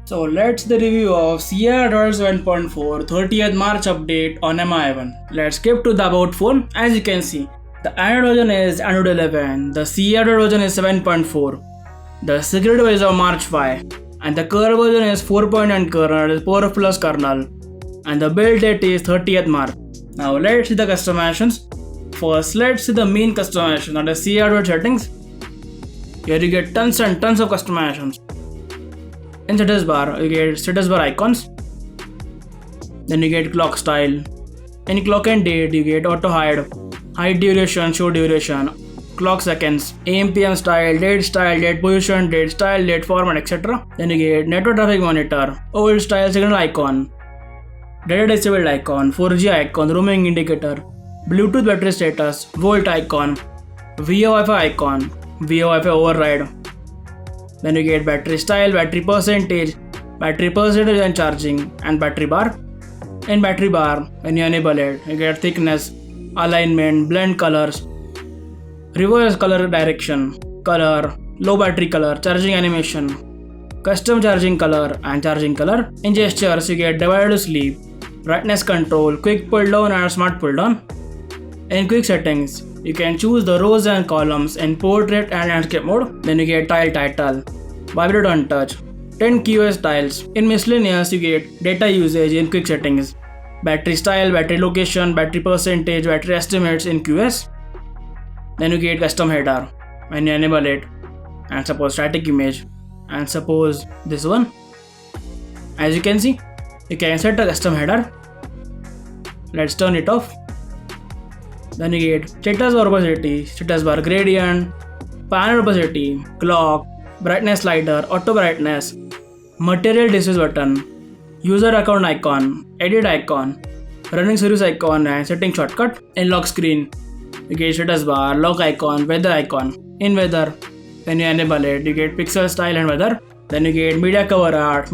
So let's the review of Sierra 7.4 30th March update on MI1. Let's skip to the about phone. As you can see, the Android version is Android 11, the Sierra version is 7.4, the security version is of March 5, and the kernel version is 4.9 kernel, is Power Plus kernel, and the build date is 30th March. Now let's see the customizations. First, let's see the main customization under Sierra settings. Here you get tons and tons of customizations. In status bar, you get status bar icons. Then you get clock style. In clock and date, you get auto hide, hide duration, show duration, clock seconds, AM PM style, date position, date style, date format, etc. Then you get network traffic monitor, old style signal icon, data disabled icon, 4G icon, roaming indicator, Bluetooth battery status, volt icon, VIA Wi-Fi icon, VIA Wi-Fi override. Then you get battery style, battery percentage and charging, and battery bar. In battery bar, when you enable it, you get thickness, alignment, blend colors, reverse color direction, color, low battery color, charging animation, custom charging color and charging color. In gestures, you get divided to sleep, brightness control, quick pull down and smart pull down. In quick settings, you can choose the rows and columns in portrait and landscape mode. Then you get tile title, vibrate on touch, 10 QoS tiles. In miscellaneous, you get data usage in quick settings, battery style, battery location, battery percentage, battery estimates in QoS. Then you get custom header when you enable it, and suppose static image, and suppose this one. As you can see, you can set a custom header. Let's turn it off. Then you get status bar opacity, status bar gradient, panel opacity, clock, brightness slider, auto brightness, material display button, user account icon, edit icon, running series icon, and setting shortcut. In lock screen, you get status bar, lock icon, weather icon. In weather, when you enable it, you get pixel style and weather. Then you get media cover art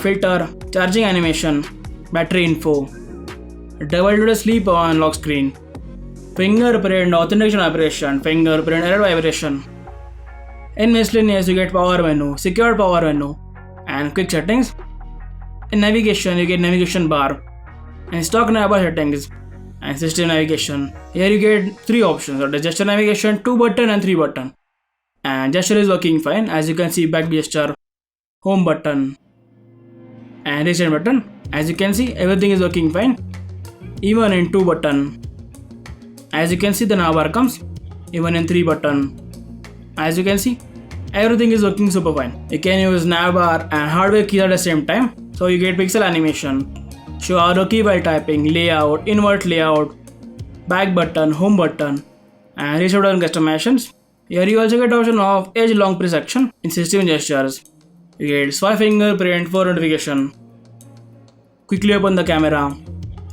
filter, charging animation, battery info, double sleep on lock screen, fingerprint authentication operation, fingerprint error vibration. In miscellaneous, you get power menu, secured power menu, and quick settings. In navigation, you get navigation bar, and stock navbar settings, and system navigation. Here you get 3 options: the gesture navigation, 2 button and 3 button. And gesture is working fine. As you can see, back gesture, home button, and reset button. As you can see, everything is working fine, even in 2 button. As you can see, the navbar comes even in 3 button. As you can see, everything is working super fine. You can use navbar and hardware keys at the same time. So you get pixel animation, show arrow key while typing, layout, invert layout, back button, home button, and reset button customizations. Here you also get option of edge long press action. In system gestures, you get swipe fingerprint for notification, quickly open the camera,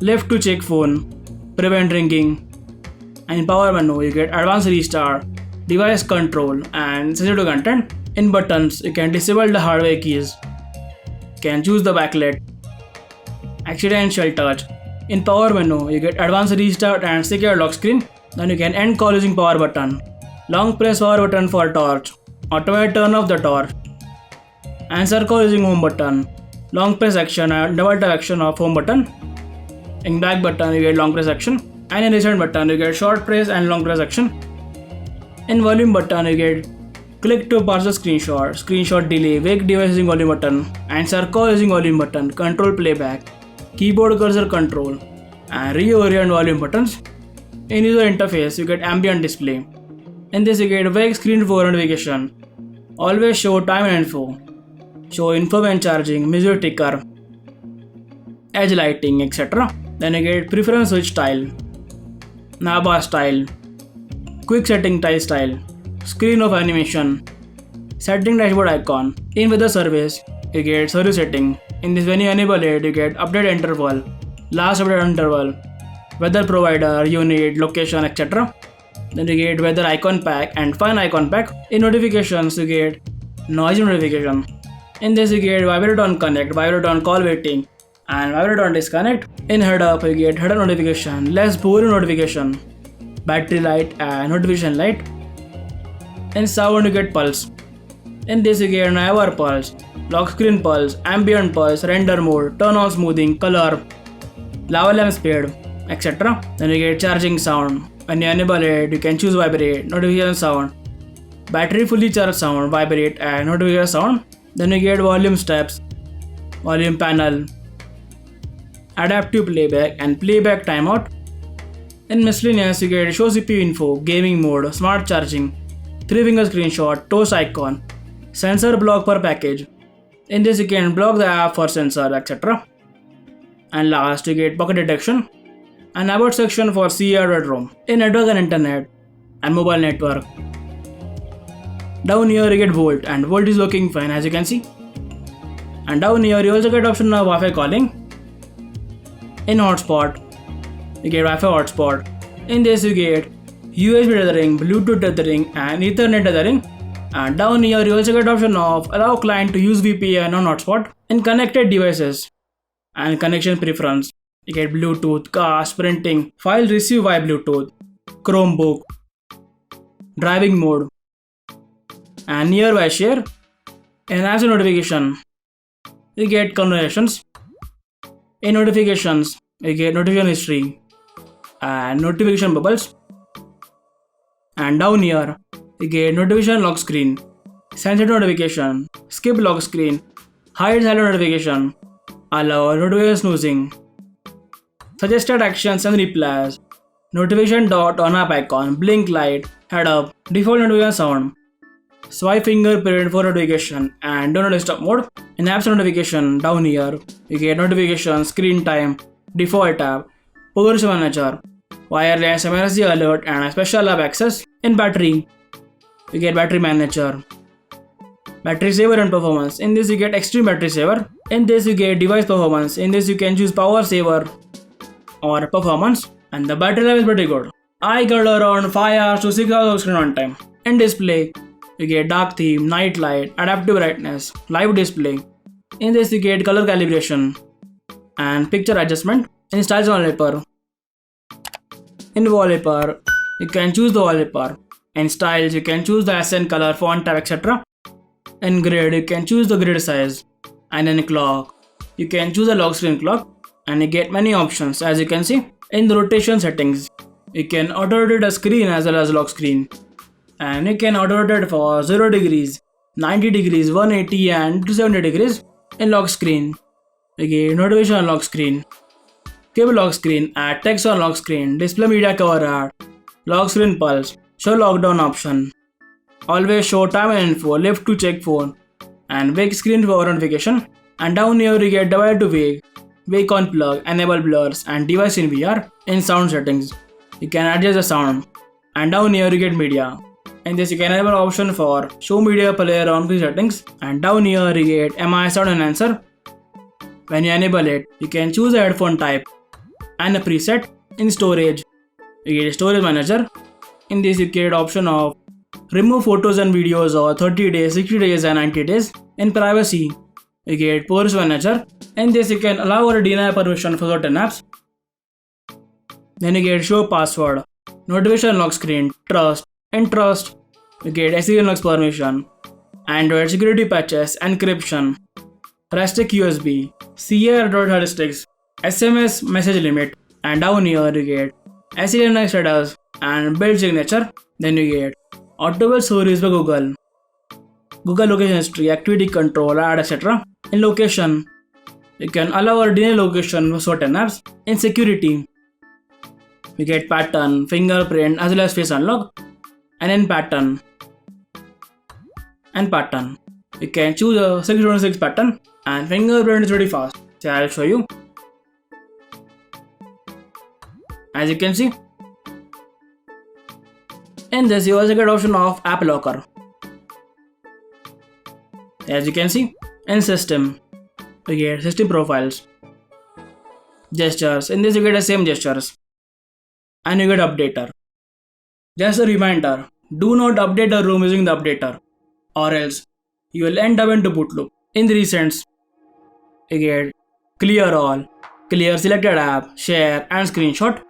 left to check phone, prevent ringing. And in power menu, you get advanced restart, device control, and sensitive content. In buttons, you can disable the hardware keys, you can choose the backlight, accidental touch. In power menu, you get advanced restart and secure lock screen. Then you can end call using power button, long press power button for torch, automatic turn off the torch, answer call using home button, long press action and double tap action of home button. In back button, you get long press action. And in reset button, you get short press and long press action. In volume button, you get click to parse the screenshot delay, wake device using volume button, answer call using volume button, control playback, keyboard cursor control, and reorient volume buttons. In user interface, you get ambient display. In this, you get wake screen for notification, always show time and info, show info when charging, music ticker, edge lighting, etc. Then you get preference switch style, navbar style, quick setting tile style, screen of animation, setting dashboard icon. In weather service, you get service setting. In this, when you enable it, you get update interval, last update interval, weather provider, unit, location, etc. Then you get weather icon pack and fine icon pack. In notifications, you get noisy notification. In this, you get vibrate on connect, vibrate on call waiting, and vibrate on disconnect. In head up, you get header notification, less boring notification, battery light and notification light. In sound, you get pulse. In this, you get an hour pulse, lock screen pulse, ambient pulse, render mode, turn on smoothing, color, lava lamp speed, etc. Then you get charging sound. When you enable it, you can choose vibrate, notification sound, battery fully charged sound, vibrate and notification sound. Then you get volume steps, volume panel, adaptive playback and playback timeout. In miscellaneous, you get show CPU info, gaming mode, smart charging, 3-finger screenshot, toast icon, sensor block per package. In this, you can block the app for sensor, etc. And last, you get pocket detection and about section for CR.ROM in network and internet and mobile network. Down here, you get Volt, and Volt is working fine as you can see. And down here, you also get option of Wi-Fi calling. In hotspot, you get Wi-Fi hotspot. In this you get USB tethering, Bluetooth tethering and Ethernet tethering. And down here you also get option of allow client to use VPN on hotspot. In connected devices and connection preference, you get Bluetooth, cast, printing, file receive via Bluetooth, Chromebook, driving mode and nearby share. In apps and notification, you get conversations. In notifications, you get notification history and notification bubbles. And down here, you get notification lock screen, sensitive notification, skip lock screen, hide silent notification, allow notification snoozing, suggested actions and replies, notification dot on app icon, blink light, head up, default notification sound, swipe fingerprint for notification and do not disturb mode. In apps notification, down here, you get notification, screen time, default tab, progress manager, wireless emergency alert and a special app access. In battery, you get battery manager, battery saver and performance. In this you get extreme battery saver. In this you get device performance. In this you can choose power saver or performance. And the battery life is pretty good. I got around 5 hours to 6 hours of screen on time. In display, you get dark theme, night light, adaptive brightness, live display. In this you get color calibration and picture adjustment. In styles wallpaper, in wallpaper you can choose the wallpaper. In styles you can choose the accent color, font type, etc. In grid you can choose the grid size. And in clock you can choose the lock screen clock and you get many options as you can see. In the rotation settings, you can auto rotate a screen as well as lock screen. And you can auto rotate for 0 degrees, 90 degrees, 180 and 270 degrees. In lock screen, you get notification on lock screen, cable lock screen, add text on lock screen, display media cover art, lock screen pulse, show lockdown option, always show time and info, left to check phone, and wake screen for notification. And down here you get device to wake on plug, enable blurs and device in VR. In sound settings, you can adjust the sound. And down here you get media. In this you can enable option for show media player on settings. And down here you get MI sound enhancer. When you enable it, you can choose a headphone type and a preset. In storage, you get storage manager. In this you get option of remove photos and videos or 30 days, 60 days and 90 days. In privacy, you get progress manager. In this you can allow or deny permission for certain apps. Then you get show password, notification lock screen, trust. In trust, you get SE-Linux permission, Android security patches, encryption, restrict USB, CR.heuristics, SMS message limit. And down here you get SE-Linux status and build signature. Then you get auto stories by Google, Google location history, activity control, ad, etc. In location, you can allow or deny location for certain apps. In security, you get pattern, fingerprint as well as face unlock. And in pattern, you can choose a 626 pattern and fingerprint is pretty fast. So I'll show you. As you can see, in this you also get option of app locker. As you can see, in system, you get system profiles, gestures. In this you get the same gestures and you get updater. Just a reminder, do not update the ROM using the updater or else you will end up into boot loop. In the recents, you get clear all, clear selected app, share and screenshot.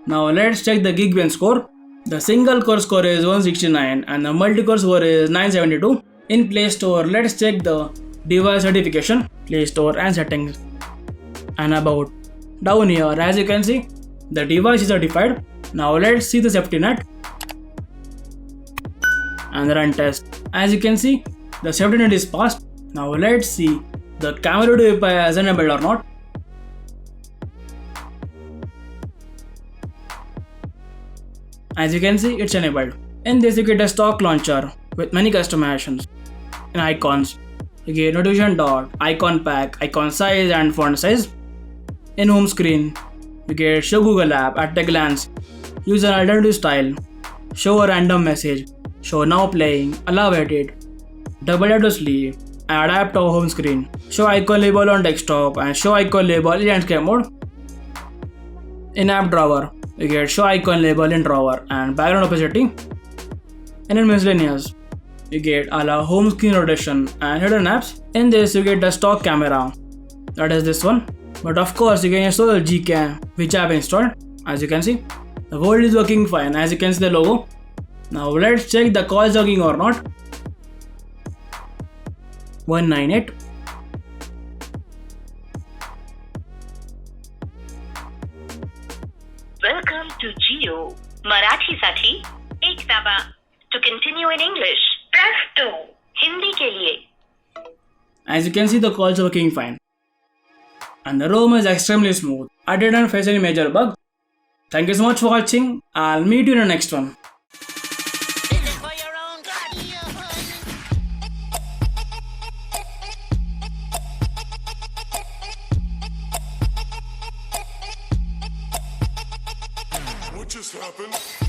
Now let's check the Geekbench score. The single core score is 169 and the multi-core score is 972. In Play Store, let's check the device certification, Play Store and settings. And about. Down here, as you can see, the device is certified. Now let's see the safety net and run test. As you can see, the safety net is passed. Now let's see the camera audio API is enabled or not. As you can see, it's enabled. In this, you get a stock launcher with many customizations. In icons, you get notification dot, icon pack, icon size and font size. In home screen, you get show Google app at a glance, use an alternative style, show a random message, show now playing, allow edit, double tap to sleep, and adapt to home screen, show icon label on desktop and show icon label in landscape mode. In app drawer, you get show icon label in drawer and background opacity. And in miscellaneous, you get allow home screen rotation and hidden apps. In this, you get the stock camera, that is this one. But of course, you can install the Gcam, which I have installed. As you can see, the world is working fine. As you can see the logo. Now let's check the call is working or not. 198. Welcome to Jio. Marathi साठी एक दाबा. To continue in English, press 2. Hindi के लिए. As you can see, the call is working fine. And the ROM is extremely smooth. I didn't face any major bug. Thank you so much for watching. I'll meet you in the next one. What just happened?